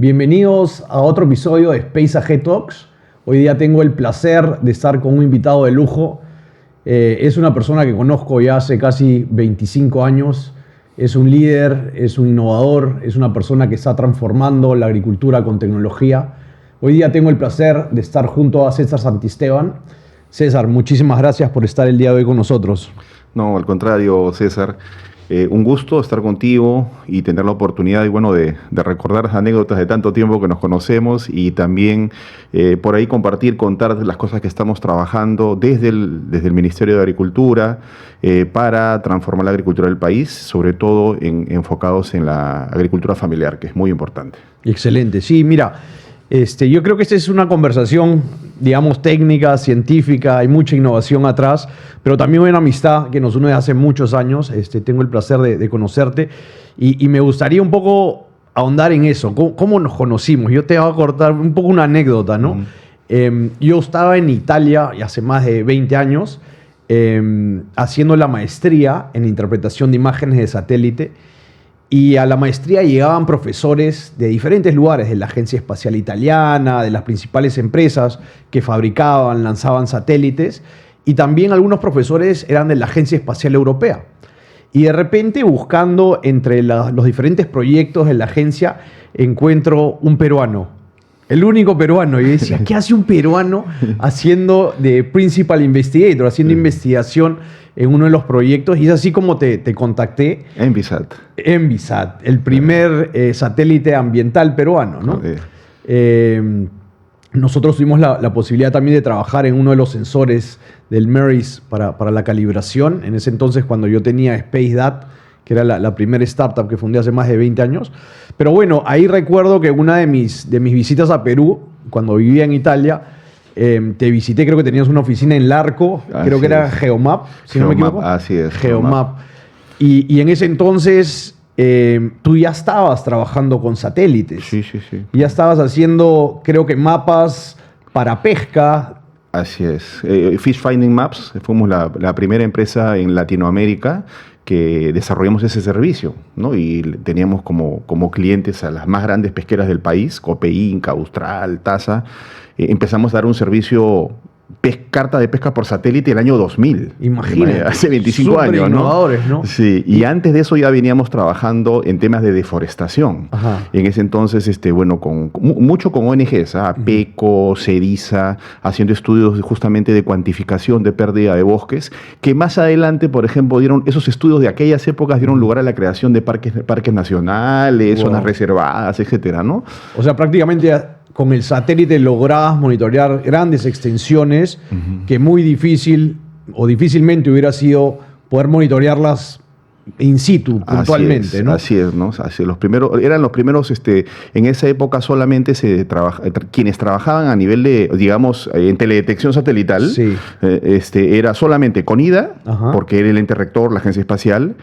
Bienvenidos a otro episodio de Space AG Talks. Hoy día tengo el placer de estar con un invitado de lujo. Es una persona que conozco ya hace casi 25 años. Es un líder, es un innovador, es una persona que está transformando la agricultura con tecnología. Hoy día tengo el placer de estar junto a César Santisteban. César, muchísimas gracias por estar el día de hoy con nosotros. No, al contrario, César. Un gusto estar contigo y tener la oportunidad de recordar las anécdotas de tanto tiempo que nos conocemos y también por ahí contar las cosas que estamos trabajando desde el Ministerio de Agricultura para transformar la agricultura del país, sobre todo enfocados en la agricultura familiar, que es muy importante. Excelente. Sí, mira, yo creo que esta es una conversación, digamos, técnica, científica, hay mucha innovación atrás, pero también hay una amistad que nos une desde hace muchos años. Tengo el placer de conocerte y me gustaría un poco ahondar en eso. ¿Cómo nos conocimos? Yo te voy a contar un poco una anécdota, ¿no? Yo estaba en Italia y hace más de 20 años haciendo la maestría en interpretación de imágenes de satélite. Y a la maestría llegaban profesores de diferentes lugares, de la Agencia Espacial Italiana, de las principales empresas que fabricaban, lanzaban satélites, y también algunos profesores eran de la Agencia Espacial Europea. Y de repente, buscando entre los diferentes proyectos de la agencia, encuentro un peruano, el único peruano. Y yo decía, ¿qué hace un peruano haciendo de Principal Investigator, haciendo investigación en uno de los proyectos? Y es así como te contacté. Envisat. Envisat, el primer satélite ambiental peruano, ¿no? Okay. Nosotros tuvimos la posibilidad también de trabajar en uno de los sensores del MERIS para la calibración. En ese entonces, cuando yo tenía SpaceDat, que era la primera startup que fundé hace más de 20 años. Pero bueno, ahí recuerdo que una de mis visitas a Perú, cuando vivía en Italia, te visité, creo que tenías una oficina en Larco, creo que era Geomap, si no me equivoco. Así es. Geomap. Y en ese entonces tú ya estabas trabajando con satélites. Sí. Ya estabas haciendo, creo que mapas para pesca. Así es. Fish Finding Maps, fuimos la primera empresa en Latinoamérica que desarrollamos ese servicio, ¿no? Y teníamos como clientes a las más grandes pesqueras del país, Copeinca, Austral, Taza. Empezamos a dar un servicio carta de pesca por satélite el año 2000. Imagínate. Hace 25 años, ¿no? Innovadores, ¿no? Sí, y antes de eso ya veníamos trabajando en temas de deforestación. Ajá. En ese entonces, mucho con ONGs, PECO, CEDISA, haciendo estudios justamente de cuantificación de pérdida de bosques, que más adelante, por ejemplo, esos estudios de aquellas épocas dieron lugar a la creación de parques nacionales, zonas reservadas, etcétera, ¿no? O sea, prácticamente con el satélite lograbas monitorear grandes extensiones que muy difícil o difícilmente hubiera sido poder monitorearlas in situ, puntualmente, ¿no? Así es, ¿no? Eran los primeros, en esa época solamente quienes trabajaban a nivel de, digamos, en teledetección satelital, sí. Era solamente CONIDA, Ajá. porque era el ente rector, la agencia espacial,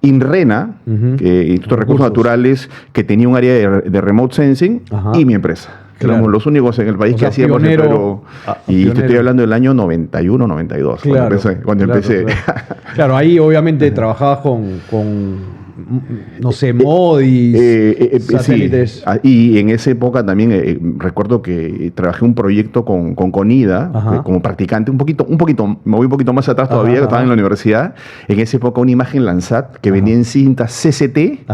INRENA, Instituto de Recursos Naturales, que tenía un área de remote sensing, Ajá. Y mi empresa. Claro. Éramos los únicos en el país que hacíamos pionero, y te estoy hablando del año 91, 92, claro, cuando empecé. Claro. Claro, ahí obviamente trabajabas con no sé, MODIs, satélites. Sí. Y en esa época también recuerdo que trabajé un proyecto con CONIDA, como practicante, me voy un poquito más atrás todavía, que estaba en la universidad. En esa época una imagen Landsat que venía en cinta CCT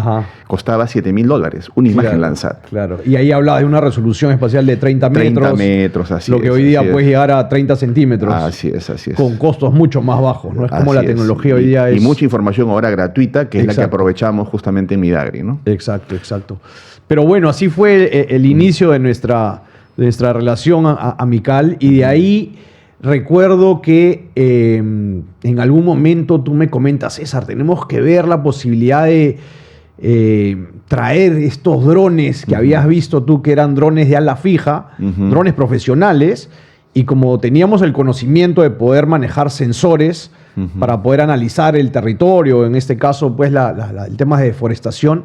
costaba $7,000, una imagen Landsat. Claro, y ahí hablaba de una resolución espacial de 30 metros, así lo que hoy día puedes llegar a 30 centímetros. Así es. Con costos mucho más bajos, ¿no? Es como la tecnología hoy día es... Y mucha información ahora gratuita, que es la que aprovechamos justamente en Midagri, ¿no? Exacto. Pero bueno, así fue el inicio de nuestra relación amical, y de ahí recuerdo que en algún momento tú me comentas, César, tenemos que ver la posibilidad de traer estos drones que habías visto tú, que eran drones de ala fija, drones profesionales, y como teníamos el conocimiento de poder manejar sensores para poder analizar el territorio, en este caso pues el tema de deforestación,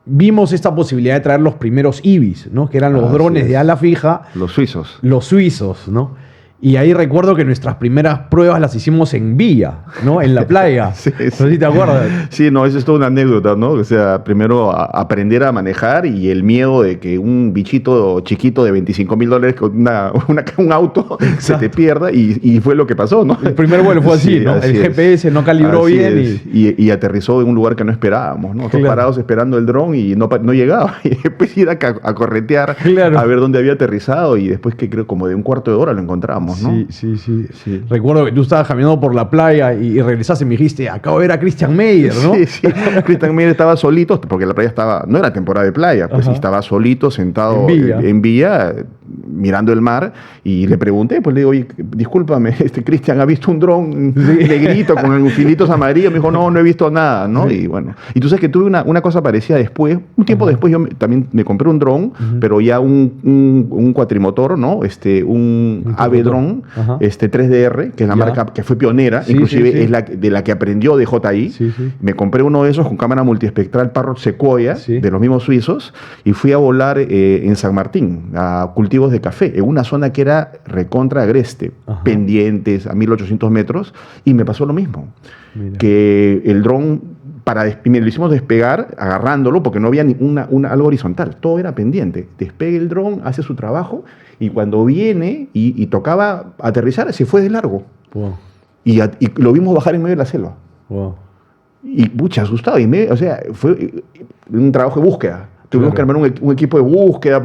vimos esta posibilidad de traer los primeros IBIS, ¿no? Que eran los drones de ala fija. Los suizos. Los suizos, ¿no? Y ahí recuerdo que nuestras primeras pruebas las hicimos en Villa, ¿no? En la playa. Sí, No sé si te acuerdas. Sí, no, eso es toda una anécdota, ¿no? O sea, primero aprender a manejar y el miedo de que un bichito chiquito de $25,000 con un auto se te pierda y fue lo que pasó, ¿no? El primer vuelo fue así, Sí, ¿no? así El es. GPS no calibró Así bien es. Y aterrizó en un lugar que no esperábamos, ¿no? Todos Claro. parados esperando el dron y no llegaba. Y después ir a corretear Claro. a ver dónde había aterrizado y después que creo como de un cuarto de hora lo encontramos, ¿no? Sí. Sí. Recuerdo que tú estabas caminando por la playa y regresaste y me dijiste, acabo de ver a Christian Meyer, ¿no? Sí. Christian Meyer estaba solito, porque la playa no era temporada de playa, pues Ajá. y estaba solito, sentado En Villa, mirando el mar, y le pregunté, pues le digo, oye, discúlpame, Christian, ¿ha visto un dron negrito con filitos amarillos? Me dijo, no he visto nada, ¿no? Sí. Y bueno, y tú sabes que tuve una cosa parecida después, un tiempo después yo también me compré un dron, pero ya un cuatrimotor, ¿no? Un Ave dron, 3DR, que es la marca que fue pionera, inclusive es de la que aprendió DJI. Sí. Me compré uno de esos con cámara multiespectral Parrot Sequoia, de los mismos suizos, y fui a volar en San Martín, a cultivos de café, en una zona que era recontra agreste, pendientes a 1800 metros, y me pasó lo mismo. Mira. Que el dron, me lo hicimos despegar agarrándolo, porque no había algo horizontal, todo era pendiente. Despegue el dron, hace su trabajo, y cuando viene y tocaba aterrizar, se fue de largo. Wow. Y lo vimos bajar en medio de la selva. Wow. Y mucha asustado. O sea, fue un trabajo de búsqueda. Tuvimos que armar un equipo de búsqueda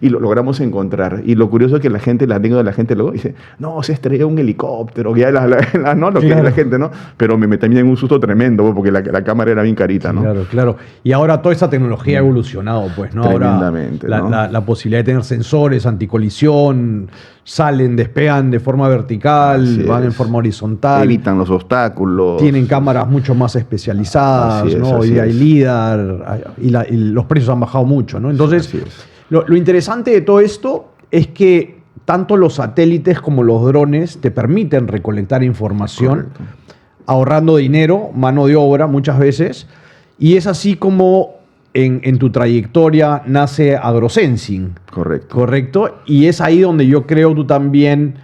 y lo logramos encontrar. Y lo curioso es que la anécdota de la gente luego dice, no, se estrelló un helicóptero, ya ¿no? Lo que es la gente, ¿no? Pero me metí en un susto tremendo, porque la cámara era bien carita, ¿no? Claro. Y ahora toda esa tecnología ha evolucionado, pues, ¿no? Tremendamente, ahora la posibilidad de tener sensores anticolisión, despegan de forma vertical, van en forma horizontal. Evitan los obstáculos. Tienen cámaras mucho más especializadas, ¿no? Hoy hay LIDAR y los precios han bajado mucho, ¿no? Entonces, lo interesante de todo esto es que tanto los satélites como los drones te permiten recolectar información, ahorrando dinero, mano de obra muchas veces, y es así como en tu trayectoria nace AgroSensing. Correcto. Y es ahí donde yo creo tú también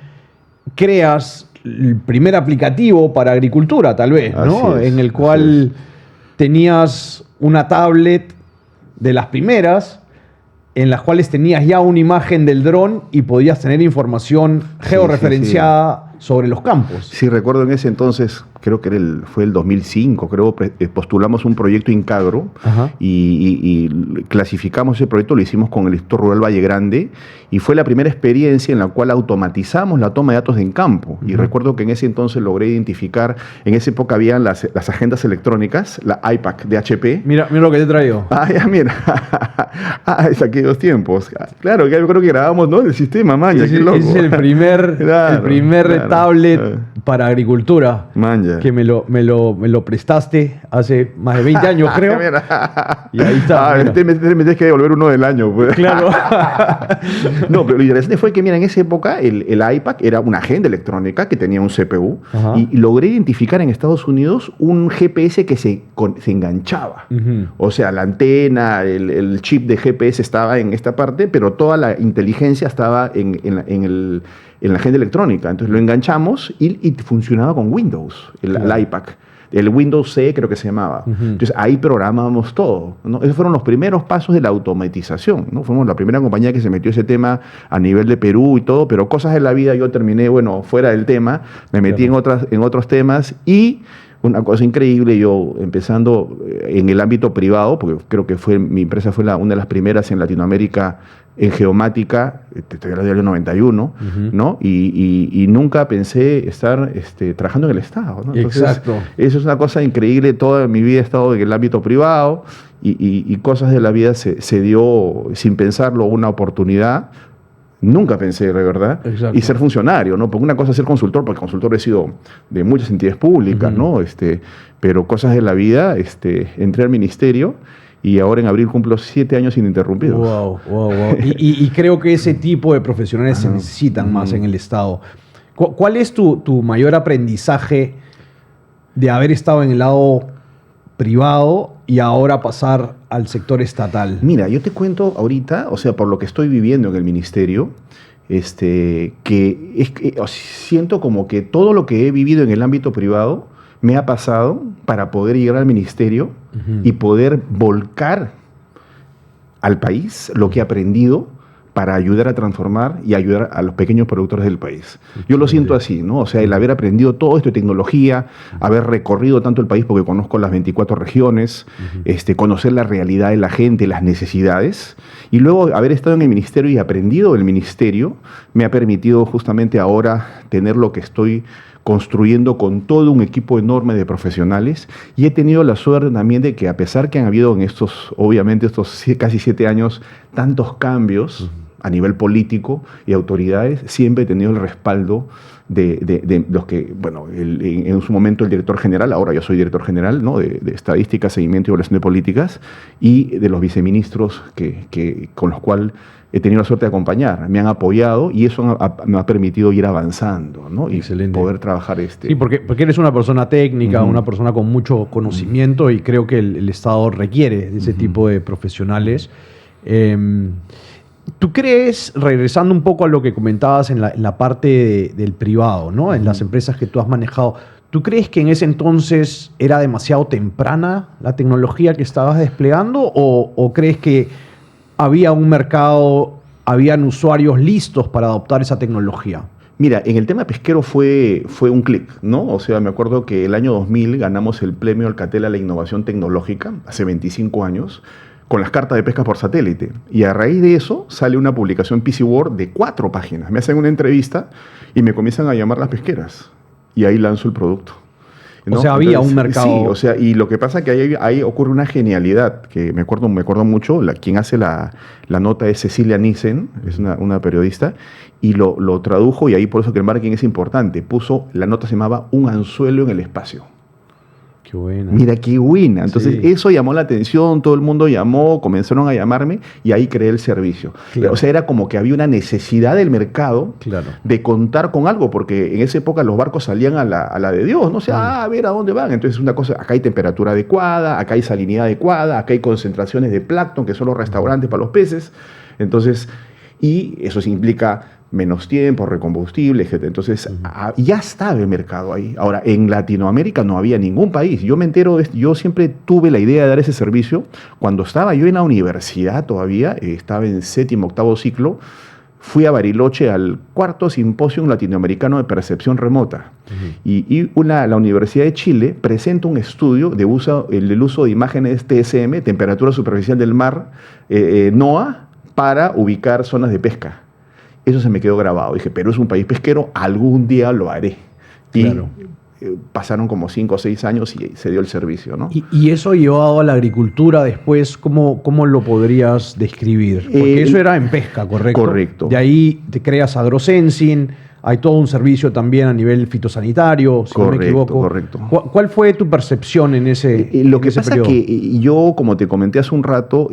creas el primer aplicativo para agricultura, tal vez, ¿no? En el cual tenías una tablet de las primeras, en las cuales tenías ya una imagen del dron y podías tener información georreferenciada sobre los campos. Sí, recuerdo en ese entonces, creo que fue el 2005, creo, postulamos un proyecto Incagro y clasificamos ese proyecto, lo hicimos con el Instituto Rural Valle Grande y fue la primera experiencia en la cual automatizamos la toma de datos en campo. Y recuerdo que en ese entonces logré identificar, en esa época habían las agendas electrónicas, la iPac de HP. Mira lo que te he traído. Mira. Es aquellos tiempos. Claro, yo creo que grabamos, ¿no? El sistema, maña, qué loco. Ese es el primer tablet para agricultura. Manja. Que me lo prestaste hace más de 20 años, creo. Y ahí está. Me tienes que devolver uno del año. Pues. Claro. No, pero lo interesante fue que, mira, en esa época el iPac era una agenda electrónica que tenía un CPU y logré identificar en Estados Unidos un GPS que se enganchaba. O sea, la antena, el chip de GPS estaba en esta parte, pero toda la inteligencia estaba en la agenda electrónica. Entonces lo enganchamos y funcionaba con Windows, el iPac. El Windows C creo que se llamaba. Entonces ahí programábamos todo, ¿no? Esos fueron los primeros pasos de la automatización, ¿no? Fuimos la primera compañía que se metió ese tema a nivel de Perú y todo, pero cosas de la vida yo terminé, fuera del tema, me metí en otros temas y una cosa increíble, yo empezando en el ámbito privado, porque creo que mi empresa fue una de las primeras en Latinoamérica en geomática, estoy hablando del año 91, ¿no? Y nunca pensé estar trabajando en el Estado, ¿no? Entonces, exacto. Eso es una cosa increíble. Toda mi vida he estado en el ámbito privado y cosas de la vida se dio sin pensarlo, una oportunidad. Nunca pensé, de verdad, y ser funcionario, ¿no? Porque una cosa es ser consultor, porque consultor he sido de muchas entidades públicas, ¿no? Pero cosas de la vida, entré al ministerio y ahora en abril cumplo 7 años ininterrumpidos. Wow. Y creo que ese tipo de profesionales se necesitan más en el Estado. ¿Cuál es tu mayor aprendizaje de haber estado en el lado privado y ahora pasar al sector estatal? Mira, yo te cuento ahorita, o sea, por lo que estoy viviendo en el ministerio, siento como que todo lo que he vivido en el ámbito privado me ha pasado para poder llegar al ministerio y poder volcar al país lo que he aprendido para ayudar a transformar y ayudar a los pequeños productores del país. Yo lo siento así, ¿no? O sea, el haber aprendido todo esto de tecnología, haber recorrido tanto el país porque conozco las 24 regiones, conocer la realidad de la gente, las necesidades, y luego haber estado en el ministerio y aprendido del ministerio, me ha permitido justamente ahora tener lo que estoy construyendo con todo un equipo enorme de profesionales, y he tenido la suerte también de que a pesar que han habido en estos casi 7 años tantos cambios a nivel político y autoridades, siempre he tenido el respaldo de los que, bueno, en su momento el director general, ahora yo soy director general, ¿no?, de Estadística, Seguimiento y Evaluación de Políticas, y de los viceministros con los cuales he tenido la suerte de acompañar. Me han apoyado y eso me ha permitido ir avanzando, ¿no? Y poder trabajar Sí, porque eres una persona técnica, una persona con mucho conocimiento, y creo que el Estado requiere de ese tipo de profesionales. ¿Tú crees, regresando un poco a lo que comentabas en la parte del privado, ¿no?, en las empresas que tú has manejado, ¿tú crees que en ese entonces era demasiado temprana la tecnología que estabas desplegando, o crees que había un mercado, habían usuarios listos para adoptar esa tecnología? Mira, en el tema pesquero fue un clic, ¿no? O sea, me acuerdo que el año 2000 ganamos el premio Alcatel a la innovación tecnológica, hace 25 años, con las cartas de pesca por satélite. Y a raíz de eso sale una publicación PC World de 4 páginas. Me hacen una entrevista y me comienzan a llamar las pesqueras. Y ahí lanzo el producto, ¿no? O sea, había un mercado. Sí, o sea, y lo que pasa es que ahí ocurre una genialidad, que me acuerdo mucho, quien hace la nota es Cecilia Nissen, es una periodista, y lo tradujo, y ahí por eso que el marketing es importante. La nota se llamaba Un anzuelo en el espacio. Qué buena. Mira, qué buena. Entonces, eso llamó la atención, todo el mundo llamó, comenzaron a llamarme, y ahí creé el servicio. Claro. O sea, era como que había una necesidad del mercado de contar con algo, porque en esa época los barcos salían a la de Dios, ¿no? O sea, a ver a dónde van. Entonces, una cosa, acá hay temperatura adecuada, acá hay salinidad adecuada, acá hay concentraciones de plancton, que son los restaurantes para los peces. Entonces, y eso implica menos tiempo, recombustible, etc. Entonces, ya estaba el mercado ahí. Ahora, en Latinoamérica no había ningún país. Yo me entero, yo siempre tuve la idea de dar ese servicio. Cuando estaba yo en la universidad todavía, estaba en 7º, 8º ciclo, fui a Bariloche al 4º Simposio Latinoamericano de Percepción Remota. Y la Universidad de Chile presenta un estudio del uso de imágenes TSM, temperatura superficial del mar, NOAA, para ubicar zonas de pesca. Eso se me quedó grabado. Dije, Perú es un país pesquero, algún día lo haré. Claro. Y pasaron como 5 o 6 años y se dio el servicio, ¿no? ¿Y eso llevado a la agricultura después, cómo lo podrías describir? Porque eso era en pesca, ¿correcto? Correcto. De ahí te creas AgroSensing, hay todo un servicio también a nivel fitosanitario, si no me equivoco. Correcto. ¿Cuál fue tu percepción en ese Lo que pasa periodo? Es que yo, como te comenté hace un rato,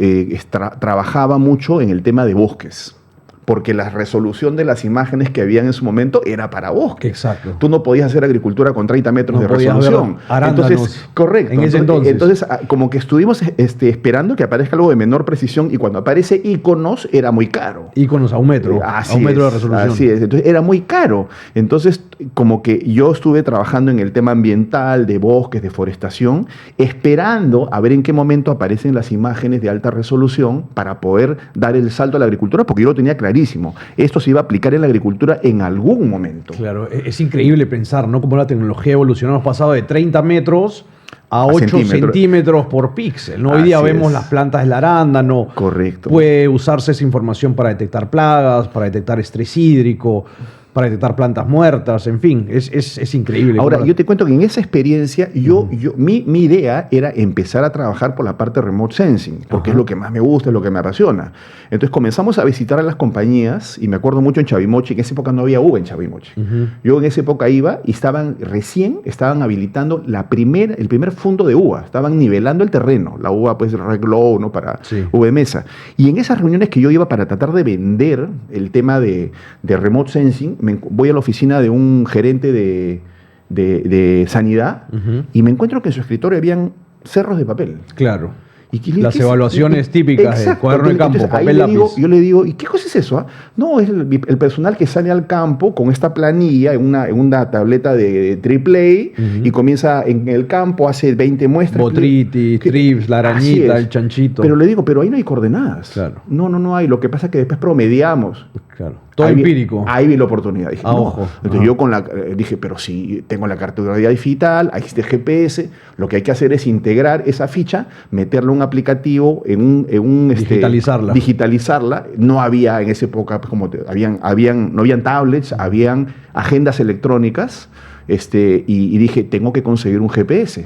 trabajaba mucho en el tema de bosques, porque la resolución de las imágenes que habían en su momento era para bosques. Exacto. Tú no podías hacer agricultura con 30 metros de resolución. Entonces, correcto. En ese entonces, como que estuvimos esperando que aparezca algo de menor precisión, y cuando aparece íconos era muy caro. Íconos a 1 metro, a 1 metro de resolución. Así es, entonces era muy caro. Entonces, como que yo estuve trabajando en el tema ambiental, de bosques, de forestación, esperando a ver en qué momento aparecen las imágenes de alta resolución para poder dar el salto a la agricultura, porque yo lo tenía clarísimo. Esto se iba a aplicar en la agricultura en algún momento. Claro, es increíble pensar, ¿no?, cómo la tecnología evolucionó. Hemos pasado de 30 metros a 8 centímetros por píxel, ¿no? Hoy día vemos las plantas del arándano. Correcto. Puede usarse esa información para detectar plagas, para detectar estrés hídrico, para detectar plantas muertas, en fin, es increíble. Ahora, yo te cuento que en esa experiencia, mi idea era empezar a trabajar por la parte de remote sensing, porque es lo que más me gusta, es lo que me apasiona. Entonces comenzamos a visitar a las compañías, y me acuerdo mucho en Chavimoche, en esa época no había uva en Chavimoche. Yo en esa época iba y recién estaban habilitando el primer fondo de uva, estaban nivelando el terreno, la uva pues Red Glow, ¿no?, para uva de mesa. Y en esas reuniones que yo iba para tratar de vender el tema de remote sensing, voy a la oficina de un gerente de sanidad, y me encuentro que en su escritorio habían cerros de papel. Claro. Las evaluaciones típicas del cuaderno de campo, entonces, papel lápiz. Yo le digo, ¿y qué cosa es eso? No, es el personal que sale al campo con esta planilla en una tableta de AAA y comienza en el campo, hace 20 muestras. Botrytis, trips, la arañita, el chanchito. Pero le digo, pero ahí no hay coordenadas. Claro. No hay. Lo que pasa es que después promediamos. Claro. Todo empírico. Ahí vi la oportunidad. Dije, ojo. Entonces yo dije, pero si tengo la cartografía digital, ahí está el GPS, lo que hay que hacer es integrar esa ficha, meterle un aplicativo digitalizarla. Digitalizarla. No había en esa época, pues, no habían tablets, habían agendas electrónicas, y dije, tengo que conseguir un GPS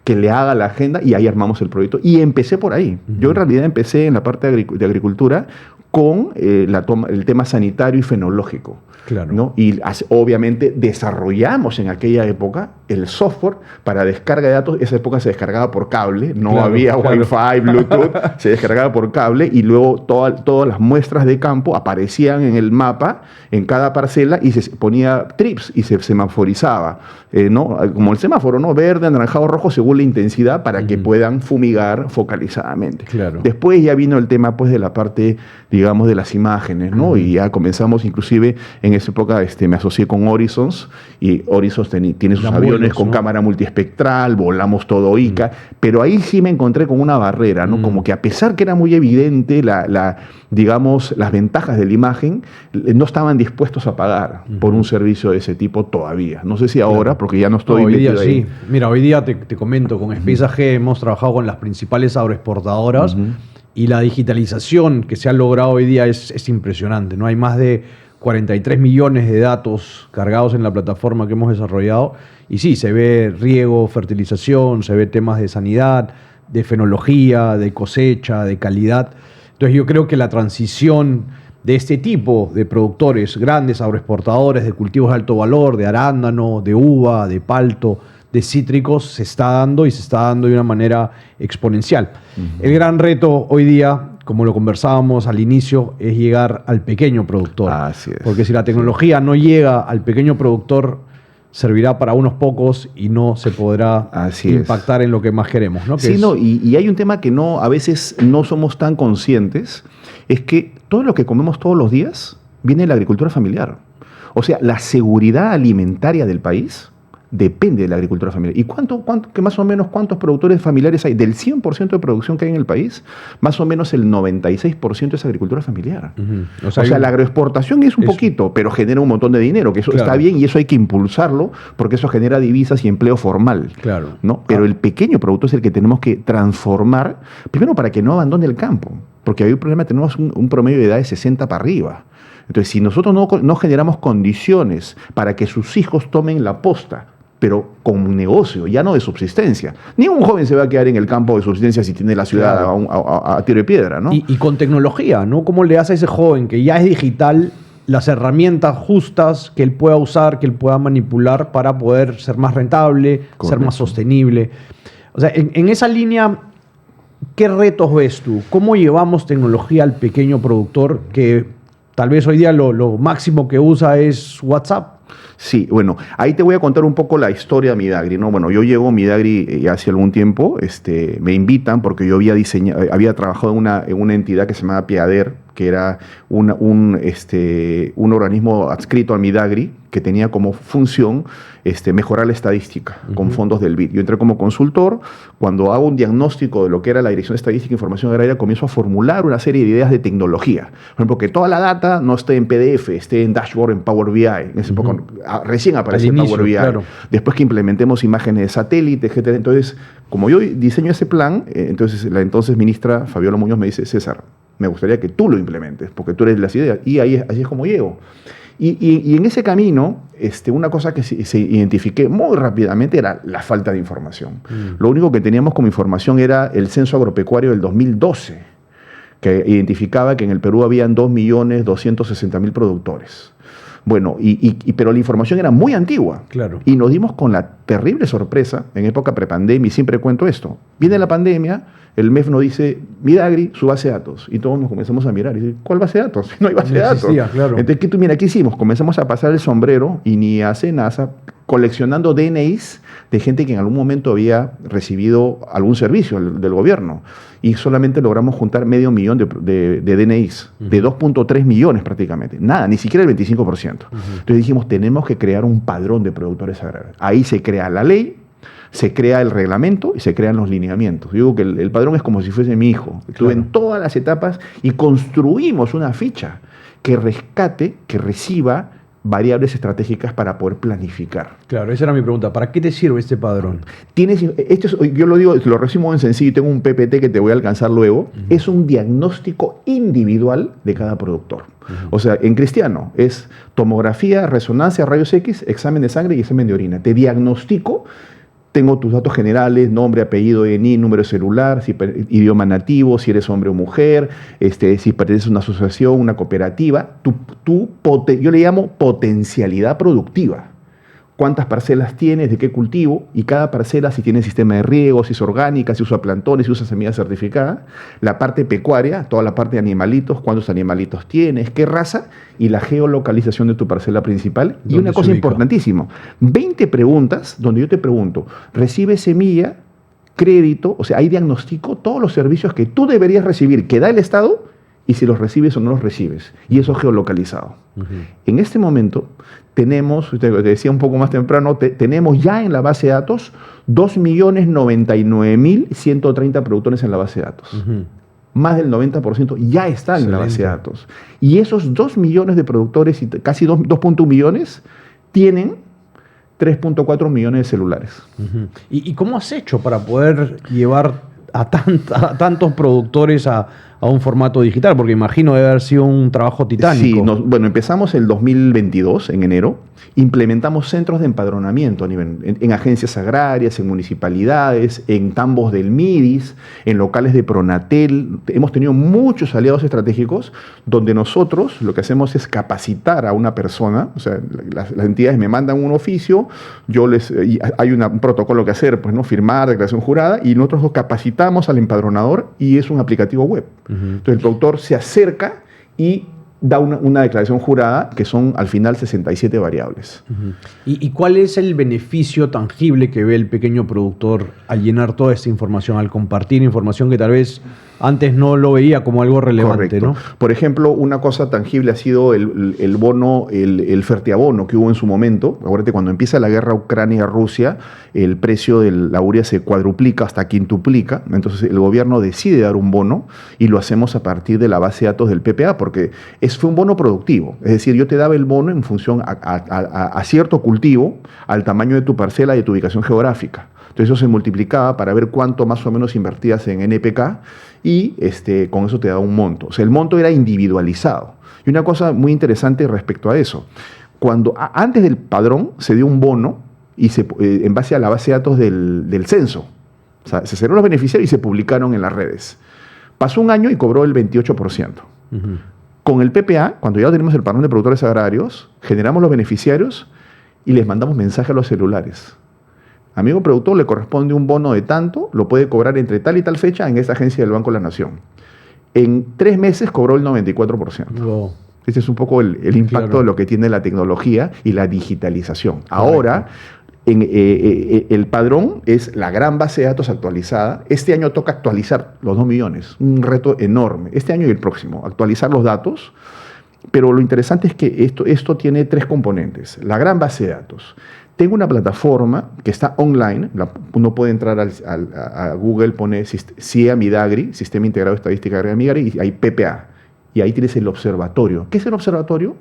que le haga la agenda, y ahí armamos el proyecto. Y empecé por ahí. Yo en realidad empecé en la parte de agricultura con el tema sanitario y fenológico. Claro. ¿no? Y obviamente desarrollamos en aquella época el software para descarga de datos. Esa época se descargaba por cable, no había Wi-Fi, Bluetooth, se descargaba por cable, y luego todas las muestras de campo aparecían en el mapa, en cada parcela, y se ponía trips y se semaforizaba, ¿no? Como el semáforo, ¿no? Verde, anaranjado, rojo, según la intensidad, para que puedan fumigar focalizadamente. Claro. Después ya vino el tema, pues, de la parte, digamos, de las imágenes, ¿no? Y ya comenzamos, inclusive en esa época me asocié con Horizons, y Horizons tiene sus aviones con cámara multiespectral, volamos todo ICA, pero ahí sí me encontré con una barrera, ¿no? Como que a pesar que era muy evidente digamos, las ventajas de la imagen, no estaban dispuestos a pagar por un servicio de ese tipo todavía. No sé si ahora, porque ya no estoy hoy día ahí. Sí. Mira, hoy día te comento, con Space AG hemos trabajado con las principales agroexportadoras, y la digitalización que se ha logrado hoy día es impresionante, ¿no? Hay más de 43 millones de datos cargados en la plataforma que hemos desarrollado, y sí, se ve riego, fertilización, se ve temas de sanidad, de fenología, de cosecha, de calidad. Entonces yo creo que la transición de este tipo de productores, grandes agroexportadores de cultivos de alto valor, de arándano, de uva, de palto, de cítricos, se está dando, y se está dando de una manera exponencial. El gran reto hoy día, como lo conversábamos al inicio, es llegar al pequeño productor. Así es. Porque si la tecnología no llega al pequeño productor, servirá para unos pocos y no se podrá impactar en lo que más queremos, ¿no? Y hay un tema que a veces no somos tan conscientes, es que todo lo que comemos todos los días viene de la agricultura familiar. O sea, la seguridad alimentaria del país depende de la agricultura familiar. ¿Y que más o menos cuántos productores familiares hay? Del 100% de producción que hay en el país, más o menos el 96% es agricultura familiar. O sea, la agroexportación es un poquito, pero genera un montón de dinero, que eso está bien, y eso hay que impulsarlo, porque eso genera divisas y empleo formal. Claro. ¿no? Pero el pequeño producto es el que tenemos que transformar, primero para que no abandone el campo, porque hay un problema, tenemos un promedio de edad de 60 para arriba. Entonces, si nosotros no generamos condiciones para que sus hijos tomen la posta, pero con un negocio, ya no de subsistencia. Ningún joven se va a quedar en el campo de subsistencia si tiene la ciudad a tiro de piedra, ¿no? Y con tecnología, ¿no? ¿Cómo le hace a ese joven que ya es digital las herramientas justas que él pueda usar, que él pueda manipular para poder ser más rentable, ser más sostenible? O sea, en esa línea, ¿qué retos ves tú? ¿Cómo llevamos tecnología al pequeño productor que tal vez hoy día lo máximo que usa es WhatsApp? Sí, bueno, ahí te voy a contar un poco la historia de Midagri, ¿no? Bueno, yo llego a Midagri hace algún tiempo, me invitan porque yo había trabajado en una entidad que se llamaba Piader, que era un organismo adscrito al Midagri, que tenía como función mejorar la estadística con fondos del BID. Yo entré como consultor. Cuando hago un diagnóstico de lo que era la Dirección de Estadística e Información Agraria, comienzo a formular una serie de ideas de tecnología. Por ejemplo, que toda la data no esté en PDF, esté en dashboard, en Power BI. En ese época, recién apareció Power BI. Claro. Después que implementemos imágenes de satélite, etc. Entonces, como yo diseño ese plan, entonces la entonces ministra Fabiola Muñoz me dice: César, me gustaría que tú lo implementes, porque tú eres las ideas. Y así es como llego. Y en ese camino, una cosa que se identifiqué muy rápidamente era la falta de información. Lo único que teníamos como información era el censo agropecuario del 2012, que identificaba que en el Perú habían 2.260.000 productores. Bueno, pero la información era muy antigua. Claro. Y nos dimos con la terrible sorpresa, en época prepandemia, y siempre cuento esto. Viene la pandemia, el MEF nos dice: Midagri, su base de datos. Y todos nos comenzamos a mirar. Y dice: ¿cuál base de datos? No hay base de datos. Claro. Entonces, ¿qué tú mira? ¿Qué hicimos? Comenzamos a pasar el sombrero, y ni a SENASA coleccionando DNIs de gente que en algún momento había recibido algún servicio del gobierno. Y solamente logramos juntar 500.000 de DNIs, de 2.3 millones prácticamente. Nada, ni siquiera el 25%. Entonces dijimos, tenemos que crear un padrón de productores agrarios. Ahí se crea la ley, se crea el reglamento y se crean los lineamientos. Yo digo que el padrón es como si fuese mi hijo. Estuve en todas las etapas y construimos una ficha que rescate, que reciba variables estratégicas para poder planificar. Claro, esa era mi pregunta. ¿Para qué te sirve este padrón? Yo lo digo, lo resumo en sencillo, tengo un PPT que te voy a alcanzar luego. Es un diagnóstico individual de cada productor. O sea, en cristiano es tomografía, resonancia, rayos X, examen de sangre y examen de orina. Te diagnostico. Tengo tus datos generales, nombre, apellido, DNI, número celular, idioma nativo, si eres hombre o mujer, si perteneces a una asociación, una cooperativa. Yo le llamo potencialidad productiva. Cuántas parcelas tienes, de qué cultivo, y cada parcela si tiene sistema de riego, si es orgánica, si usa plantones, si usa semilla certificada. La parte pecuaria, toda la parte de animalitos, cuántos animalitos tienes, qué raza, y la geolocalización de tu parcela principal. Y una cosa importantísima, 20 preguntas donde yo te pregunto, ¿recibes semilla, crédito? O sea, ahí diagnostico todos los servicios que tú deberías recibir, que da el Estado, y si los recibes o no los recibes. Y eso geolocalizado. En este momento tenemos, te decía un poco más temprano, tenemos ya en la base de datos 2.099.130 productores en la base de datos. Más del 90% ya están en la base de datos. Y esos 2 millones de productores, y casi 2.1 millones, tienen 3.4 millones de celulares. ¿Y cómo has hecho para poder llevar a tantos productores a un formato digital? Porque imagino debe haber sido un trabajo titánico. Sí, empezamos el 2022, en enero, implementamos centros de empadronamiento en agencias agrarias, en municipalidades, en tambos del MIDIS, en locales de Pronatel. Hemos tenido muchos aliados estratégicos donde nosotros lo que hacemos es capacitar a una persona. O sea, las entidades me mandan un oficio, hay un protocolo que hacer, pues, ¿no? Firmar, declaración jurada, y nosotros capacitamos al empadronador y es un aplicativo web. Entonces el productor se acerca y da una declaración jurada que son al final 67 variables. ¿Y cuál es el beneficio tangible que ve el pequeño productor al llenar toda esta información, al compartir información que tal vez antes no lo veía como algo relevante? Correcto. ¿No? Por ejemplo, una cosa tangible ha sido el bono, el fertiabono que hubo en su momento. Acuérdate, cuando empieza la guerra Ucrania-Rusia, el precio de la urea se cuadruplica hasta quintuplica. Entonces el gobierno decide dar un bono y lo hacemos a partir de la base de datos del PPA, porque fue un bono productivo. Es decir, yo te daba el bono en función a cierto cultivo, al tamaño de tu parcela y de tu ubicación geográfica. Entonces eso se multiplicaba para ver cuánto más o menos invertías en NPK y con eso te daba un monto. O sea, el monto era individualizado. Y una cosa muy interesante respecto a eso, antes del padrón se dio un bono y en base a la base de datos del censo. O sea, se cerraron los beneficiarios y se publicaron en las redes. Pasó un año y cobró el 28%. Con el PPA, cuando ya tenemos el padrón de productores agrarios, generamos los beneficiarios y les mandamos mensaje a los celulares. Amigo productor, le corresponde un bono de tanto, lo puede cobrar entre tal y tal fecha en esta agencia del Banco de la Nación. En 3 meses cobró el 94%. Wow. Este es un poco el impacto de lo que tiene la tecnología y la digitalización. Ahora, el padrón es la gran base de datos actualizada. Este año toca actualizar los 2 millones, un reto enorme. Este año y el próximo, actualizar los datos. Pero lo interesante es que esto tiene 3 componentes. La gran base de datos. Tengo una plataforma que está online. Uno puede entrar a Google, pone CIA Midagri, Sistema Integrado de Estadística Agraria Midagri, y hay PPA. Y ahí tienes el observatorio. ¿Qué es el observatorio?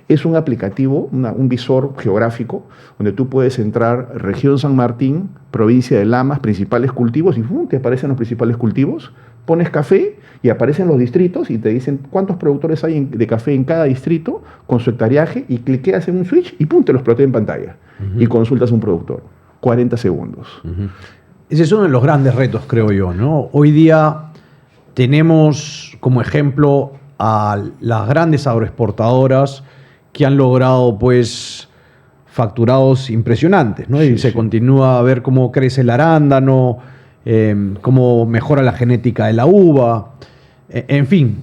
Es un aplicativo, un visor geográfico, donde tú puedes entrar región San Martín, provincia de Lamas, principales cultivos, y te aparecen los principales cultivos. Pones café y aparecen los distritos y te dicen cuántos productores hay de café en cada distrito con su hectareaje, y cliqueas en un switch y te los explotea en pantalla. Y consultas a un productor. 40 segundos. Ese es uno de los grandes retos, creo yo, ¿no? Hoy día tenemos como ejemplo a las grandes agroexportadoras que han logrado, pues, facturados impresionantes, ¿no? Y se continúa a ver cómo crece el arándano, cómo mejora la genética de la uva, en fin.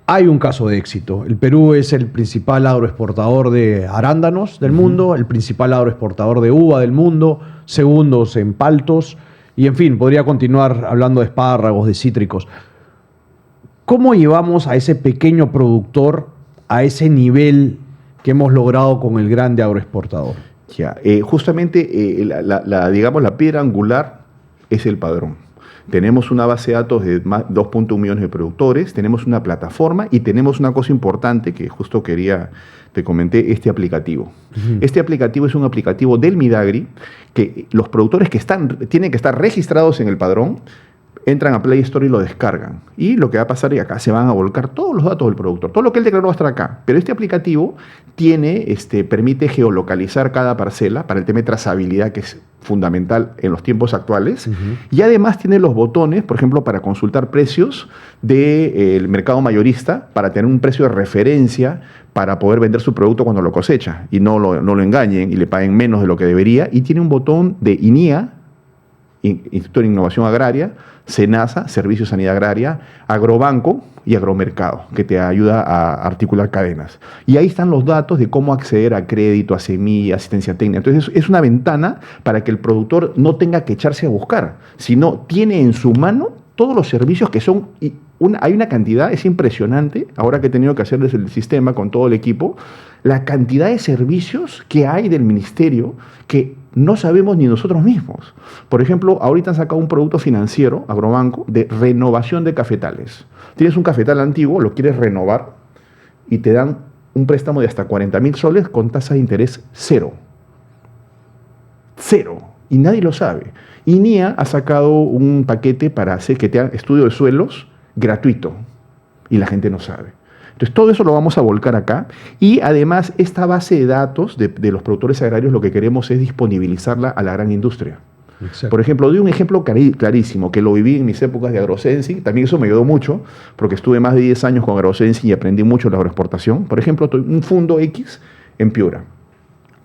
hay un caso de éxito. El Perú es el principal agroexportador de arándanos del mundo, el principal agroexportador de uva del mundo, segundos en paltos, y en fin, podría continuar hablando de espárragos, de cítricos. ¿Cómo llevamos a ese pequeño productor a ese nivel que hemos logrado con el grande agroexportador? Ya, justamente digamos, la piedra angular es el padrón. Tenemos una base de datos de 2.1 millones de productores, tenemos una plataforma y tenemos una cosa importante que justo te comenté, este aplicativo. Este aplicativo es un aplicativo del Midagri que los productores tienen que estar registrados en el padrón, entran a Play Store y lo descargan. Y lo que va a pasar es que acá se van a volcar todos los datos del productor. Todo lo que él declaró va a estar acá. Pero este aplicativo permite geolocalizar cada parcela para el tema de trazabilidad, que es fundamental en los tiempos actuales. Y además tiene los botones, por ejemplo, para consultar precios del mercado mayorista, para tener un precio de referencia para poder vender su producto cuando lo cosecha y no lo engañen y le paguen menos de lo que debería. Y tiene un botón de INIA, Instituto de Innovación Agraria, SENASA, Servicio de Sanidad Agraria, Agrobanco y Agromercado, que te ayuda a articular cadenas. Y ahí están los datos de cómo acceder a crédito, a semilla, asistencia técnica. Entonces es una ventana para que el productor no tenga que echarse a buscar, sino tiene en su mano todos los servicios que son... hay una cantidad, es impresionante, ahora que he tenido que hacer desde el sistema con todo el equipo, la cantidad de servicios que hay del ministerio que no sabemos ni nosotros mismos. Por ejemplo, ahorita han sacado un producto financiero, Agrobanco, de renovación de cafetales. Tienes un cafetal antiguo, lo quieres renovar y te dan un préstamo de hasta 40.000 soles con tasa de interés cero. Cero. Y nadie lo sabe. INIA ha sacado un paquete para hacer que te hagan estudio de suelos gratuito y la gente no sabe. Entonces, todo eso lo vamos a volcar acá y además esta base de datos de los productores agrarios lo que queremos es disponibilizarla a la gran industria. Exacto. Por ejemplo, doy un ejemplo clarísimo que lo viví en mis épocas de agrosensing, también eso me ayudó mucho porque estuve más de 10 años con agrosensing y aprendí mucho de la agroexportación. Por ejemplo, un fundo X en Piura,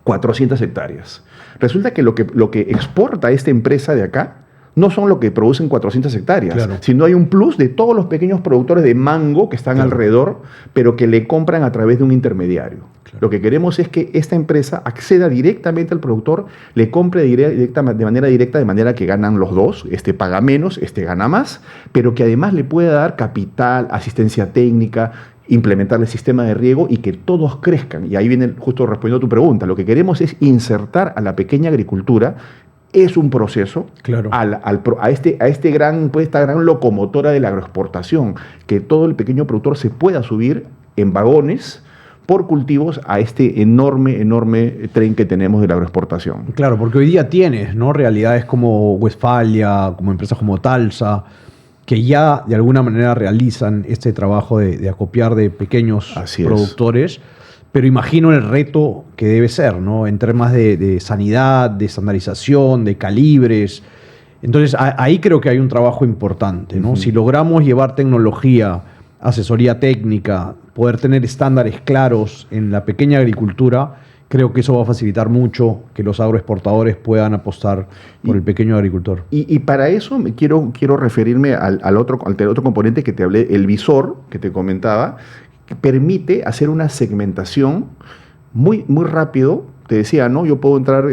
400 hectáreas. Resulta que lo que exporta esta empresa de acá no son lo que producen 400 hectáreas, claro, sino hay un plus de todos los pequeños productores de mango que están alrededor, pero que le compran a través de un intermediario. Claro. Lo que queremos es que esta empresa acceda directamente al productor, le compre de manera directa, de manera que ganan los dos, paga menos, gana más, pero que además le pueda dar capital, asistencia técnica, implementar el sistema de riego y que todos crezcan. Y ahí viene justo respondiendo a tu pregunta. Lo que queremos es insertar a la pequeña agricultura. Es un proceso, claro, esta gran locomotora de la agroexportación, que todo el pequeño productor se pueda subir en vagones por cultivos a este enorme tren que tenemos de la agroexportación. Claro, porque hoy día tienes, ¿no?, realidades como Westfalia, como empresas como Talsa, que ya de alguna manera realizan este trabajo de acopiar de pequeños productores. Pero imagino el reto que debe ser, ¿no?, en temas de sanidad, de estandarización, de calibres. Entonces, ahí creo que hay un trabajo importante, ¿no? Si logramos llevar tecnología, asesoría técnica, poder tener estándares claros en la pequeña agricultura, creo que eso va a facilitar mucho que los agroexportadores puedan apostar por el pequeño agricultor. Y para eso quiero referirme al otro componente que te hablé, el visor que te comentaba, que permite hacer una segmentación muy rápido. Te decía, ¿no? Yo puedo entrar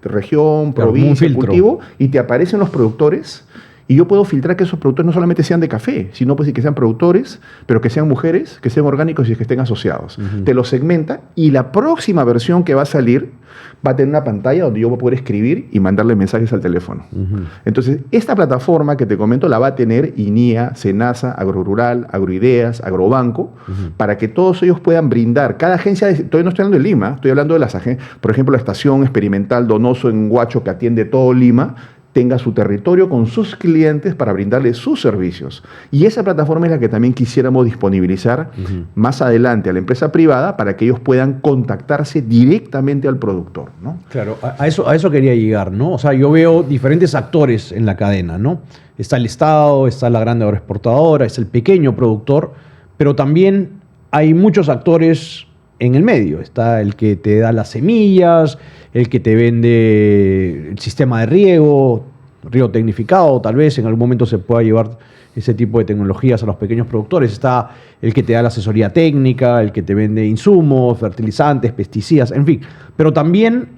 región, provincia, cultivo, y te aparecen los productores, y yo puedo filtrar que esos productores no solamente sean de café, sino pues que sean productores, pero que sean mujeres, que sean orgánicos y que estén asociados. Te lo segmenta y la próxima versión que va a salir va a tener una pantalla donde yo voy a poder escribir y mandarle mensajes al teléfono. Entonces, esta plataforma que te comento la va a tener INIA, SENASA, Agrorural, Agroideas, Agrobanco, para que todos ellos puedan brindar. Cada agencia, todavía no estoy hablando de Lima, estoy hablando de las agencias, por ejemplo, la Estación Experimental Donoso en Huacho, que atiende todo Lima, tenga su territorio con sus clientes para brindarles sus servicios. Y esa plataforma es la que también quisiéramos disponibilizar más adelante a la empresa privada para que ellos puedan contactarse directamente al productor, ¿no? Claro, a eso quería llegar, ¿no? O sea, yo veo diferentes actores en la cadena, ¿no? Está el Estado, está la grande agroexportadora, es el pequeño productor, pero también hay muchos actores en el medio. Está el que te da las semillas, el que te vende el sistema de riego tecnificado, tal vez en algún momento se pueda llevar ese tipo de tecnologías a los pequeños productores. Está el que te da la asesoría técnica, el que te vende insumos, fertilizantes, pesticidas, en fin. Pero también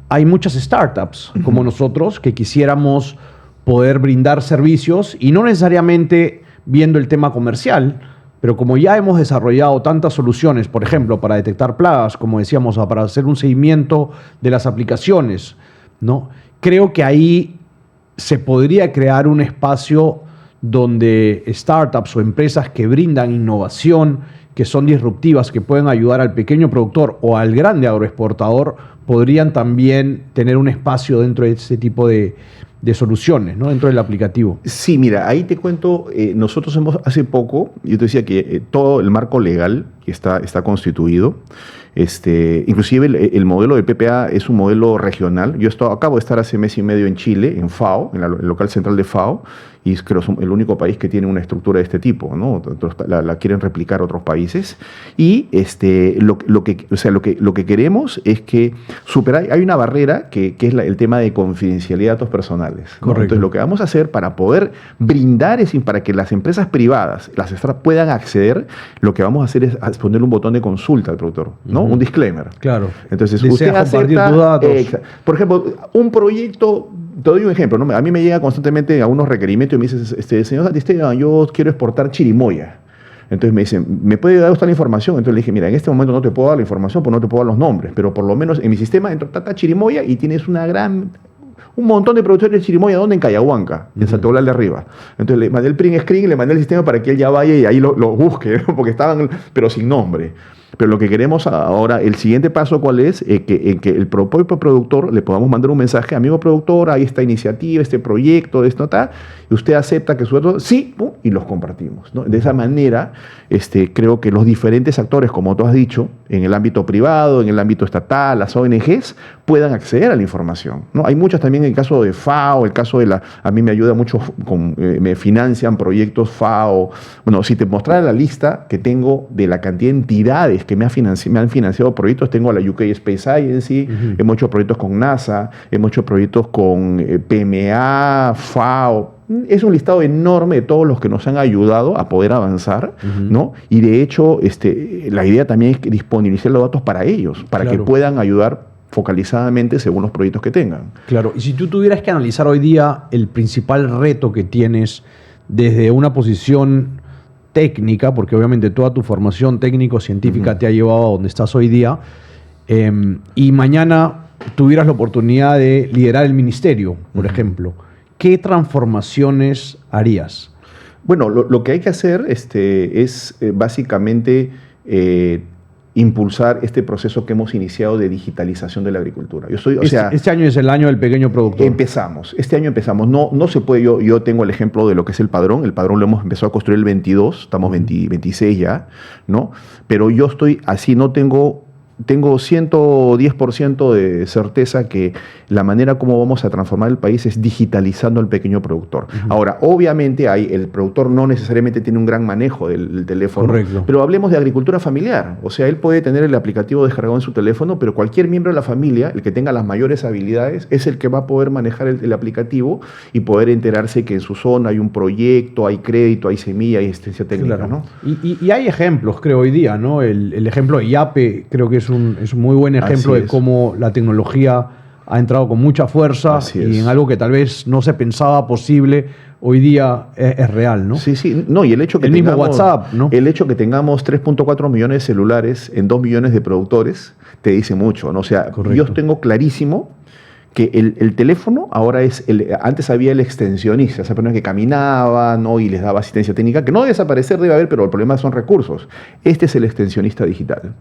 hay muchas startups como nosotros que quisiéramos poder brindar servicios y no necesariamente viendo el tema comercial, pero como ya hemos desarrollado tantas soluciones, por ejemplo, para detectar plagas, como decíamos, para hacer un seguimiento de las aplicaciones, ¿no? Creo que ahí se podría crear un espacio donde startups o empresas que brindan innovación, que son disruptivas, que pueden ayudar al pequeño productor o al grande agroexportador, podrían también tener un espacio dentro de ese tipo de soluciones, ¿no? Dentro del aplicativo. Sí, mira, ahí te cuento, nosotros hace poco, yo te decía que todo el marco legal está constituido. Inclusive el modelo de PPA es un modelo regional. Yo acabo de estar hace mes y medio en Chile, en FAO, en el local central de FAO, y creo que es el único país que tiene una estructura de este tipo, ¿no? La quieren replicar otros países. Y lo que queremos es que hay una barrera que es el tema de confidencialidad de datos personales, ¿no? Entonces, lo que vamos a hacer para poder brindar, para que las empresas privadas, las startups puedan acceder, lo que vamos a hacer es ponerle un botón de consulta al productor, ¿no? Un disclllar. Claro. Entonces, usted acepta, tus datos. Por ejemplo, un proyecto, te doy un ejemplo, ¿no? A mí me llega constantemente a unos requerimientos y me dice, señor Santistega, yo quiero exportar chirimoya. Entonces me dicen, ¿me puede dar usted la información? Entonces le dije, mira, en este momento no te puedo dar la información, porque no te puedo dar los nombres, pero por lo menos en mi sistema entra tata chirimoya y tienes un montón de productores de chirimoya, ¿dónde? En Cayahuanca, en Santoglal de Arriba. Entonces le mandé el print screen, le mandé el sistema para que él ya vaya y ahí lo busque, ¿no? Porque estaban, pero sin nombre. Pero lo que queremos ahora, el siguiente paso, ¿cuál es? Que el propio productor le podamos mandar un mensaje, amigo productor, hay esta iniciativa, este proyecto, esto, tal, y usted acepta que su datos, sí, y los compartimos, ¿no? De esa manera, creo que los diferentes actores, como tú has dicho, en el ámbito privado, en el ámbito estatal, las ONGs, puedan acceder a la información, ¿no? Hay muchas también, en el caso de FAO, el caso de a mí me ayuda mucho, me financian proyectos FAO. Bueno, si te mostrara la lista que tengo de la cantidad de entidades que me han financiado proyectos, tengo a la UK Space Agency, hemos hecho proyectos con NASA, hemos hecho proyectos con PMA, FAO. Es un listado enorme de todos los que nos han ayudado a poder avanzar, ¿no? Y de hecho, la idea también es disponibilizar los datos para ellos, para que puedan ayudar focalizadamente según los proyectos que tengan. Claro, y si tú tuvieras que analizar hoy día el principal reto que tienes desde una posición técnica, porque obviamente toda tu formación técnico-científica te ha llevado a donde estás hoy día, y mañana tuvieras la oportunidad de liderar el ministerio, por ejemplo, ¿qué transformaciones harías? Bueno, lo que hay que hacer es básicamente impulsar este proceso que hemos iniciado de digitalización de la agricultura. Este año es el año del pequeño productor. Este año empezamos. No se puede, yo tengo el ejemplo de lo que es el padrón. El padrón lo hemos empezado a construir el 22, estamos 26 ya, ¿no? Pero yo estoy así, tengo 110% de certeza que la manera como vamos a transformar el país es digitalizando al pequeño productor. Ahora, obviamente el productor no necesariamente tiene un gran manejo del teléfono. Correcto. Pero hablemos de agricultura familiar. O sea, él puede tener el aplicativo descargado en su teléfono, pero cualquier miembro de la familia, el que tenga las mayores habilidades, es el que va a poder manejar el aplicativo y poder enterarse que en su zona hay un proyecto, hay crédito, hay semilla, hay asistencia técnica, claro, ¿no? Y hay ejemplos, creo, hoy día, ¿no? El ejemplo de Yape creo que es un muy buen ejemplo de cómo la tecnología ha entrado con mucha fuerza y en algo que tal vez no se pensaba posible, hoy día es real, ¿no? Sí. No, y el hecho que mismo WhatsApp, ¿no? El hecho que tengamos 3.4 millones de celulares en 2 millones de productores te dice mucho, ¿no? O sea, correcto. Yo tengo clarísimo que el teléfono ahora antes había el extensionista, esa persona que caminaba, ¿no? Y les daba asistencia técnica, que no debe desaparecer, debe haber, pero el problema son recursos. Este es el extensionista digital.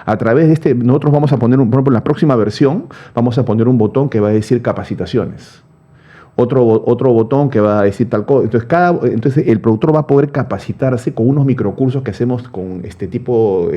A través de nosotros vamos a poner, por ejemplo, en la próxima versión, vamos a poner un botón que va a decir capacitaciones. Otro botón que va a decir tal cosa. Entonces el productor va a poder capacitarse con unos microcursos que hacemos con este tipo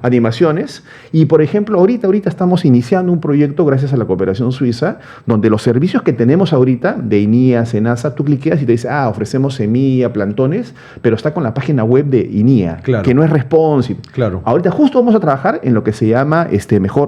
animaciones. Y por ejemplo, ahorita estamos iniciando un proyecto gracias a la cooperación suiza, donde los servicios que tenemos ahorita de INIA, SENASA, tú cliqueas y te dice, ofrecemos semilla, plantones, pero está con la página web de INIA, que no es responsive. Claro. Ahorita justo vamos a trabajar en lo que se llama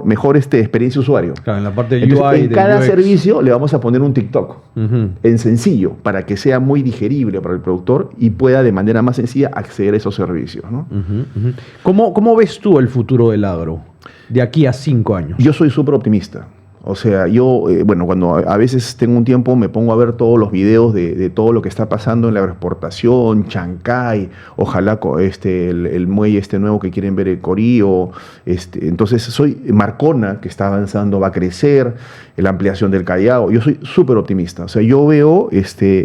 mejor experiencia usuario. Claro, en la parte de Entonces, UI. en cada UX. servicio le vamos a poner un TikTok Ujú. en sencillo para que sea muy digerible para el productor y pueda de manera más sencilla acceder a esos servicios, ¿no? Ujú, ujú. ¿Cómo ves tú el futuro del agro de aquí a 5 años? Yo soy súper optimista. O sea, yo, bueno, cuando a veces tengo un tiempo me pongo a ver todos los videos de todo lo que está pasando en la agroexportación, Chancay, ojalá el muelle nuevo que quieren ver, el Corío. Entonces, soy Marcona, que está avanzando, va a crecer, la ampliación del Callao. Yo soy súper optimista. O sea, yo veo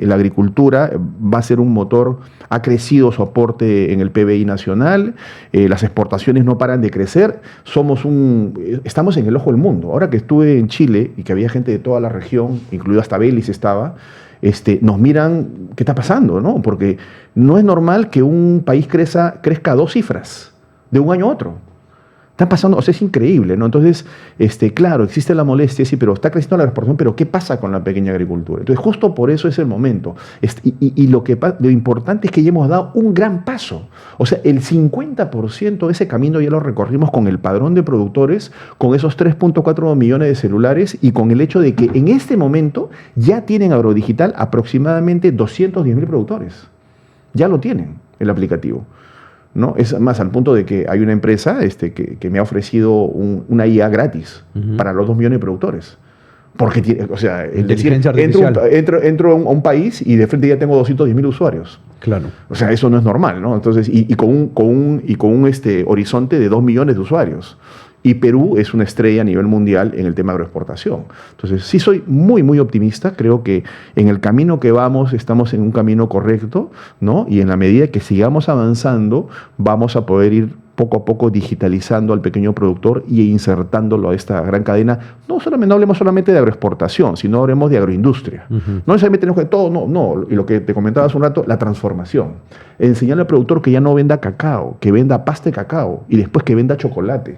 la agricultura va a ser un motor, ha crecido su aporte en el PBI nacional, las exportaciones no paran de crecer, estamos en el ojo del mundo. Ahora que estuve en Chile y que había gente de toda la región, incluido hasta Belice estaba, nos miran qué está pasando, ¿no? Porque no es normal que un país crezca 2 cifras de un año a otro. Está pasando, o sea, es increíble, ¿no? Entonces, claro, existe la molestia, sí, pero está creciendo la exportación, pero ¿qué pasa con la pequeña agricultura? Entonces, justo por eso es el momento. Lo importante es que ya hemos dado un gran paso. O sea, el 50% de ese camino ya lo recorrimos con el padrón de productores, con esos 3.4 millones de celulares y con el hecho de que en este momento ya tienen Agrodigital aproximadamente 210.000 productores. Ya lo tienen, el aplicativo, ¿no? Es más, al punto de que hay una empresa que me ha ofrecido una IA gratis para los 2 millones de productores. Porque tiene, o sea, Inteligencia artificial. entro a un país y de frente ya tengo 210.000 usuarios. Claro. O sea, eso no es normal, ¿no? Entonces, y con un horizonte de 2 millones de usuarios. Y Perú es una estrella a nivel mundial en el tema de agroexportación. Entonces, sí soy muy, muy optimista. Creo que en el camino que vamos, estamos en un camino correcto, ¿no? Y en la medida que sigamos avanzando, vamos a poder ir poco a poco digitalizando al pequeño productor y insertándolo a esta gran cadena. No hablemos solamente de agroexportación, sino hablemos de agroindustria. No necesariamente tenemos que todo, no. Y lo que te comentaba hace un rato, la transformación. Enseñarle al productor que ya no venda cacao, que venda pasta de cacao y después que venda chocolate,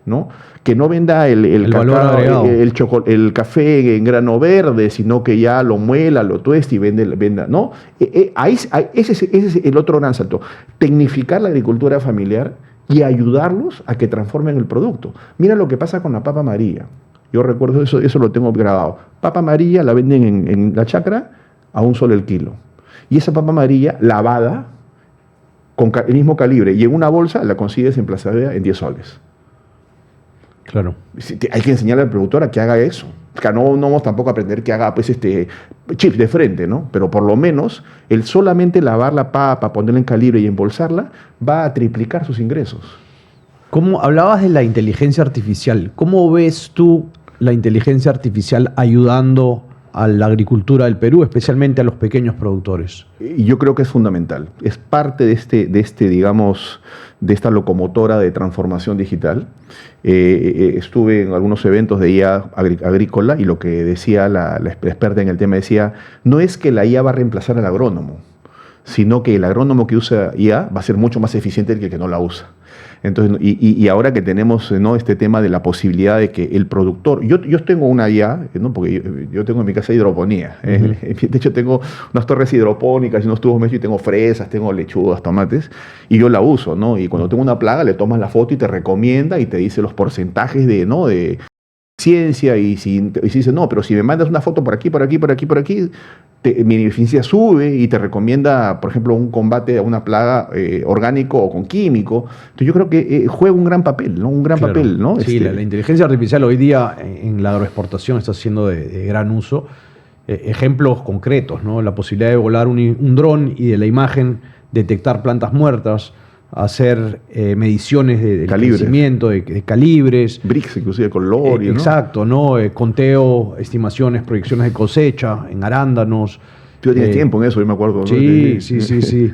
¿no? Que no venda el valor cacao, agregado. el café en grano verde, sino que ya lo muela, lo tueste y venda, ¿no? Ese es el otro gran salto. Tecnificar la agricultura familiar y ayudarlos a que transformen el producto. Mira lo que pasa con la papa amarilla. Yo recuerdo eso lo tengo grabado. Papa amarilla la venden en la chacra a $1 el kilo. Y esa papa amarilla lavada con el mismo calibre y en una bolsa la consigues en Plaza Vea en 10 soles. Claro. Hay que enseñarle al productor a que haga eso. Que no vamos tampoco a aprender que haga chips de frente, ¿no? Pero por lo menos el solamente lavar la papa, ponerla en calibre y embolsarla va a triplicar sus ingresos. Hablabas de la inteligencia artificial. ¿Cómo ves tú la inteligencia artificial ayudando a la agricultura del Perú, especialmente a los pequeños productores? Y yo creo que es fundamental. Es parte digamos, de esta locomotora de transformación digital. Estuve en algunos eventos de IA agrícola y lo que decía la experta en el tema decía, no es que la IA va a reemplazar al agrónomo, sino que el agrónomo que usa IA va a ser mucho más eficiente que el que no la usa. Entonces, y ahora que tenemos, ¿no?, este tema de la posibilidad de que el productor, yo tengo una IA, ¿no?, porque yo tengo en mi casa hidroponía, de hecho tengo unas torres hidropónicas y unos tubos mezclados y tengo fresas, tengo lechugas, tomates, y yo la uso, ¿no? Y cuando tengo una plaga le tomas la foto y te recomienda y te dice los porcentajes de ciencia, y si dice, no, pero si me mandas una foto por aquí, mi eficiencia sube y te recomienda, por ejemplo, un combate a una plaga orgánico o con químico. Entonces yo creo que juega un gran papel, ¿no? Un gran papel, ¿no? Sí, la inteligencia artificial hoy día en la agroexportación está siendo de gran uso. Ejemplos concretos, ¿no? La posibilidad de volar un dron y de la imagen detectar plantas muertas, hacer mediciones de crecimiento, de calibres. Brix, inclusive color. ¿no? Exacto, ¿no? Conteo, estimaciones, proyecciones de cosecha en arándanos. Tú tienes tiempo en eso, yo me acuerdo. Sí, ¿no? Sí.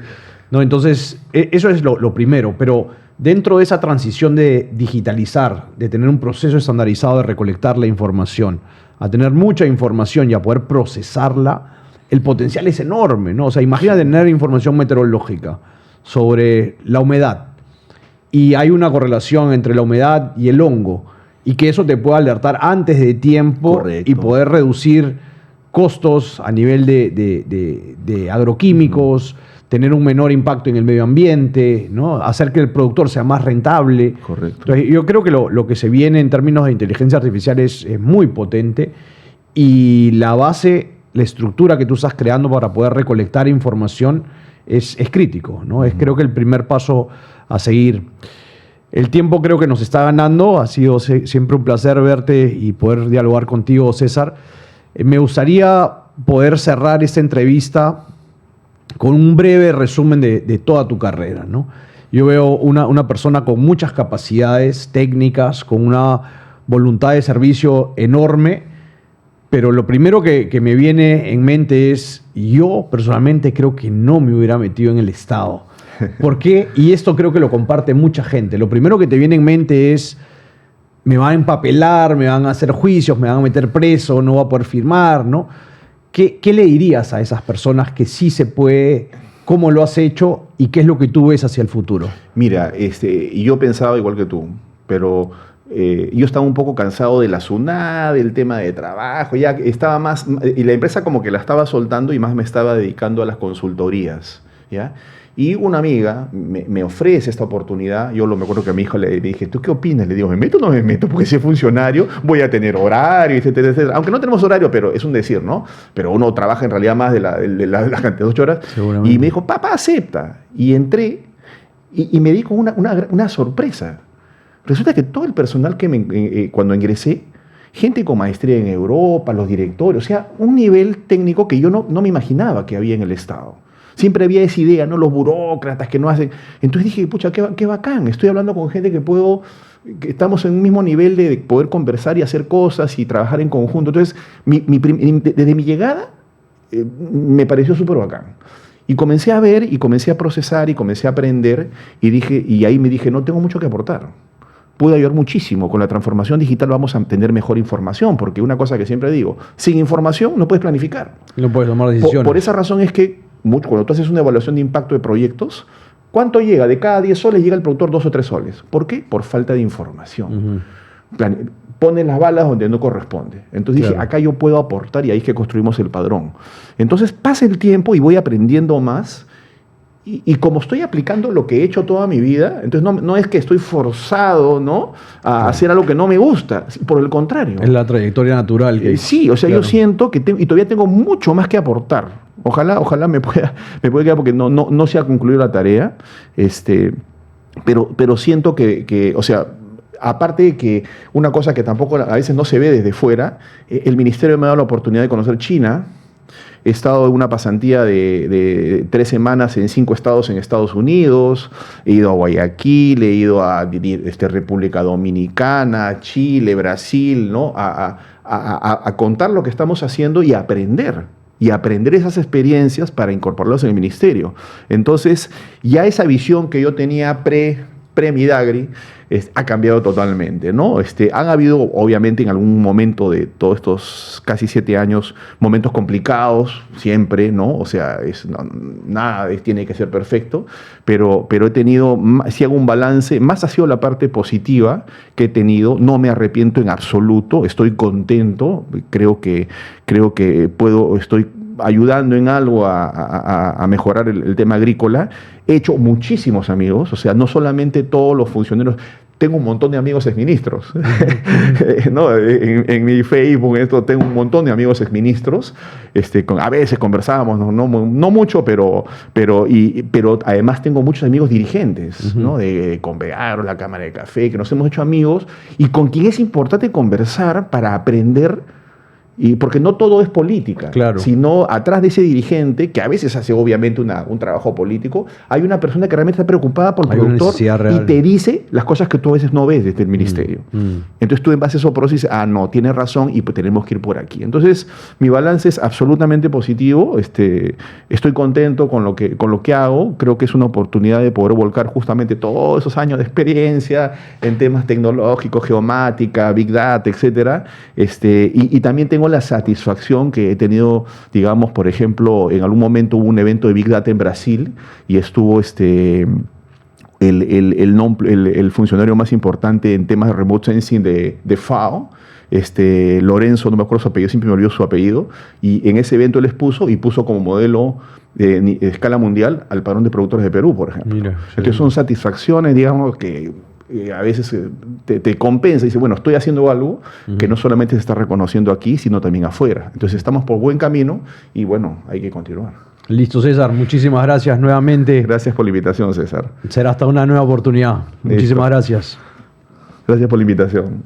No, entonces, eso es lo primero, pero dentro de esa transición de digitalizar, de tener un proceso estandarizado de recolectar la información, a tener mucha información y a poder procesarla, el potencial es enorme, ¿no? O sea, imagina tener información meteorológica sobre la humedad y hay una correlación entre la humedad y el hongo y que eso te pueda alertar antes de tiempo. Correcto. Y poder reducir costos a nivel de agroquímicos, tener un menor impacto en el medio ambiente, ¿no? Hacer que el productor sea más rentable. Correcto. Entonces, yo creo que lo que se viene en términos de inteligencia artificial es muy potente y la base, la estructura que tú estás creando para poder recolectar información es crítico, ¿no? Es creo que el primer paso a seguir. El tiempo creo que nos está ganando. Ha sido siempre un placer verte y poder dialogar contigo, César. Me gustaría poder cerrar esta entrevista con un breve resumen de toda tu carrera, ¿no? Yo veo una persona con muchas capacidades técnicas, con una voluntad de servicio enorme, pero lo primero que me viene en mente es, yo personalmente creo que no me hubiera metido en el Estado. ¿Por qué? Y esto creo que lo comparte mucha gente. Lo primero que te viene en mente es, me van a empapelar, me van a hacer juicios, me van a meter preso, no voy a poder firmar, ¿no? ¿Qué le dirías a esas personas que sí se puede, cómo lo has hecho y qué es lo que tú ves hacia el futuro? Mira, yo pensaba igual que tú, pero yo estaba un poco cansado de la SUNAT, del tema de trabajo, ya estaba más, y la empresa como que la estaba soltando y más me estaba dedicando a las consultorías, ¿ya? Y una amiga me ofrece esta oportunidad. Yo me acuerdo que a mi hijo le dije, ¿tú qué opinas? Le digo, ¿me meto o no me meto? Porque si es funcionario, voy a tener horario, etcétera, etcétera. Aunque no tenemos horario, pero es un decir, ¿no? Pero uno trabaja en realidad más de la cantidad de 8 horas. Y me dijo, papá, acepta. Y entré y me di con una sorpresa. Resulta que todo el personal que cuando ingresé, gente con maestría en Europa, los directores, o sea, un nivel técnico que yo no me imaginaba que había en el Estado. Siempre había esa idea, ¿no? Los burócratas que no hacen. Entonces dije, pucha, qué bacán. Estoy hablando con gente que estamos en un mismo nivel de poder conversar y hacer cosas y trabajar en conjunto. Entonces, desde mi llegada, me pareció súper bacán. Y comencé a ver, y comencé a procesar, y comencé a aprender, y ahí me dije, no tengo mucho que aportar. Pude ayudar muchísimo. Con la transformación digital vamos a tener mejor información, porque una cosa que siempre digo, sin información no puedes planificar. No puedes tomar decisiones. Por esa razón es que cuando tú haces una evaluación de impacto de proyectos, ¿cuánto llega? De cada 10 soles llega el productor 2 o 3 soles. ¿Por qué? Por falta de información. Ponen las balas donde no corresponde. Entonces dije, acá yo puedo aportar y ahí es que construimos el padrón. Entonces pasa el tiempo y voy aprendiendo más. Y como estoy aplicando lo que he hecho toda mi vida, entonces no es que estoy forzado, ¿no? a hacer algo que no me gusta. Por el contrario. Es la trayectoria natural. Sí, o sea, yo siento que y todavía tengo mucho más que aportar. Ojalá me pueda quedar porque no se ha concluido la tarea. Pero siento que, o sea, aparte de que una cosa que tampoco a veces no se ve desde fuera, el ministerio me ha dado la oportunidad de conocer China. He estado en una pasantía de 3 semanas en 5 estados en Estados Unidos. He ido a Guayaquil, he ido a República Dominicana, Chile, Brasil, ¿no? A contar lo que estamos haciendo y aprender esas experiencias para incorporarlas en el ministerio. Entonces, ya esa visión que yo tenía pre-Midagri ha cambiado totalmente, ¿no? Han habido, obviamente, en algún momento de todos estos casi 7 años, momentos complicados, siempre, ¿no? O sea, nada tiene que ser perfecto, pero he tenido, si hago un balance, más ha sido la parte positiva que he tenido. No me arrepiento en absoluto, estoy contento, creo que estoy ayudando en algo a mejorar el tema agrícola. He hecho muchísimos amigos, o sea, no solamente todos los funcionarios. Tengo un montón de amigos exministros. ¿No? En mi Facebook tengo un montón de amigos exministros. A veces conversábamos, no mucho, pero además tengo muchos amigos dirigentes, ¿no? De Conveagro, la Cámara de Café, que nos hemos hecho amigos y con quien es importante conversar para aprender. Y porque no todo es política, sino atrás de ese dirigente, que a veces hace obviamente un trabajo político, hay una persona que realmente está preocupada por el productor y te dice las cosas que tú a veces no ves desde el ministerio. Entonces tú en base a eso dices, no, tienes razón y pues tenemos que ir por aquí. Entonces mi balance es absolutamente positivo. Estoy contento con lo que hago. Creo que es una oportunidad de poder volcar justamente todos esos años de experiencia en temas tecnológicos, geomática, Big Data, etcétera. Y también tengo la satisfacción que he tenido, digamos, por ejemplo, en algún momento hubo un evento de Big Data en Brasil y estuvo el funcionario más importante en temas de remote sensing de FAO, Lorenzo, no me acuerdo su apellido, siempre me olvido su apellido, y en ese evento él puso como modelo de escala mundial al padrón de productores de Perú, por ejemplo. Entonces son satisfacciones, digamos, que a veces te compensa y dice, bueno, estoy haciendo algo que no solamente se está reconociendo aquí, sino también afuera. Entonces estamos por buen camino y bueno, hay que continuar. Listo, César. Muchísimas gracias nuevamente. Gracias por la invitación, César. Será hasta una nueva oportunidad. Muchísimas gracias. Gracias por la invitación.